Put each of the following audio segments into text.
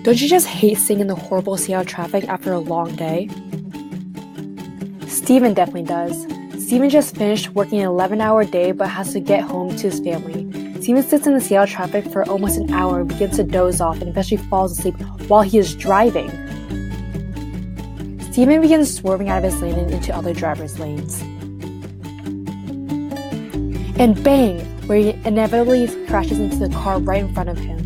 Don't you just hate sitting in the horrible Seattle traffic after a long day? Steven definitely does. Steven just finished working an 11-hour day but has to get home to his family. Steven sits in the Seattle traffic for almost an hour and begins to doze off and eventually falls asleep while he is driving. Steven begins swerving out of his lane and into other drivers' lanes. And bang! Where he inevitably crashes into the car right in front of him.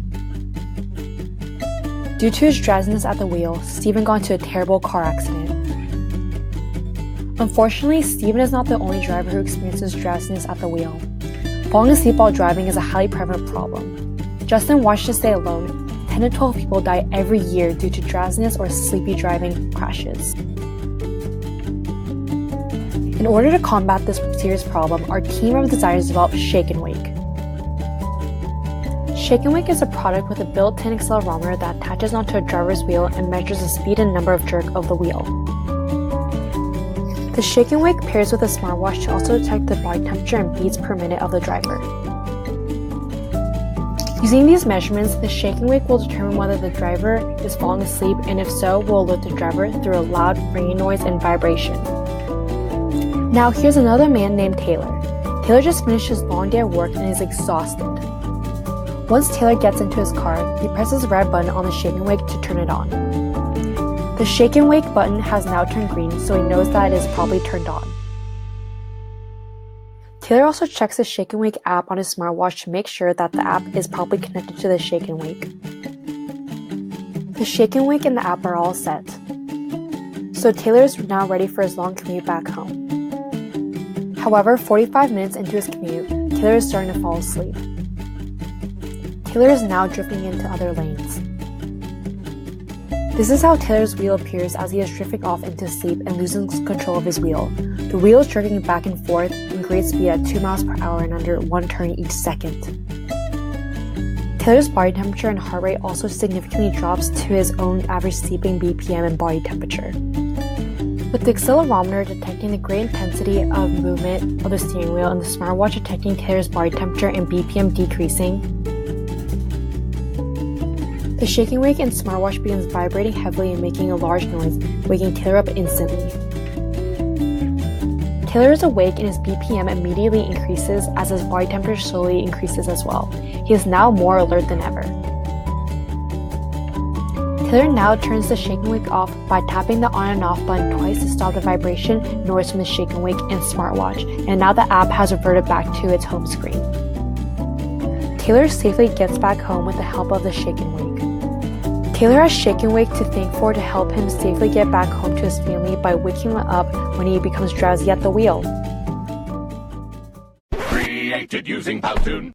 Due to his drowsiness at the wheel, Steven got into a terrible car accident. Unfortunately, Steven is not the only driver who experiences drowsiness at the wheel. Falling asleep while driving is a highly prevalent problem. Just in Washington State alone, 10 to 12 people die every year due to drowsiness or sleepy driving crashes. In order to combat this serious problem, our team of designers developed Shake and Wake. Shake and Wake is a product with a built-in accelerometer that attaches onto a driver's wheel and measures the speed and number of jerk of the wheel. The Shake and Wake pairs with a smartwatch to also detect the body temperature and beats per minute of the driver. Using these measurements, the Shake and Wake will determine whether the driver is falling asleep, and if so, will alert the driver through a loud ringing noise and vibration. Now here's another man named Taylor. Taylor just finished his long day at work and is exhausted. Once Taylor gets into his car, he presses the red button on the Shake and Wake to turn it on. The Shake and Wake button has now turned green, so he knows that it is probably turned on. Taylor also checks the Shake and Wake app on his smartwatch to make sure that the app is properly connected to the Shake and Wake. The Shake and Wake and the app are all set. So Taylor is now ready for his long commute back home. However, 45 minutes into his commute, Taylor is starting to fall asleep. Taylor is now drifting into other lanes. This is how Taylor's wheel appears as he is drifting off into sleep and losing control of his wheel. The wheel is jerking back and forth in great speed at 2 miles per hour and under 1 turn each second. Taylor's body temperature and heart rate also significantly drops to his own average sleeping BPM and body temperature. With the accelerometer detecting the great intensity of movement of the steering wheel and the smartwatch detecting Taylor's body temperature and BPM decreasing, the Shake and Wake and smartwatch begins vibrating heavily and making a large noise, waking Taylor up instantly. Taylor is awake and his BPM immediately increases as his body temperature slowly increases as well. He is now more alert than ever. Taylor now turns the Shake and Wake off by tapping the on and off button twice to stop the vibration noise from the Shake and Wake and smartwatch, and now the app has reverted back to its home screen. Taylor safely gets back home with the help of the Shake and Wake. Taylor has Shake and Wake to thank for to help him safely get back home to his family by waking him up when he becomes drowsy at the wheel. Created using Powtoon.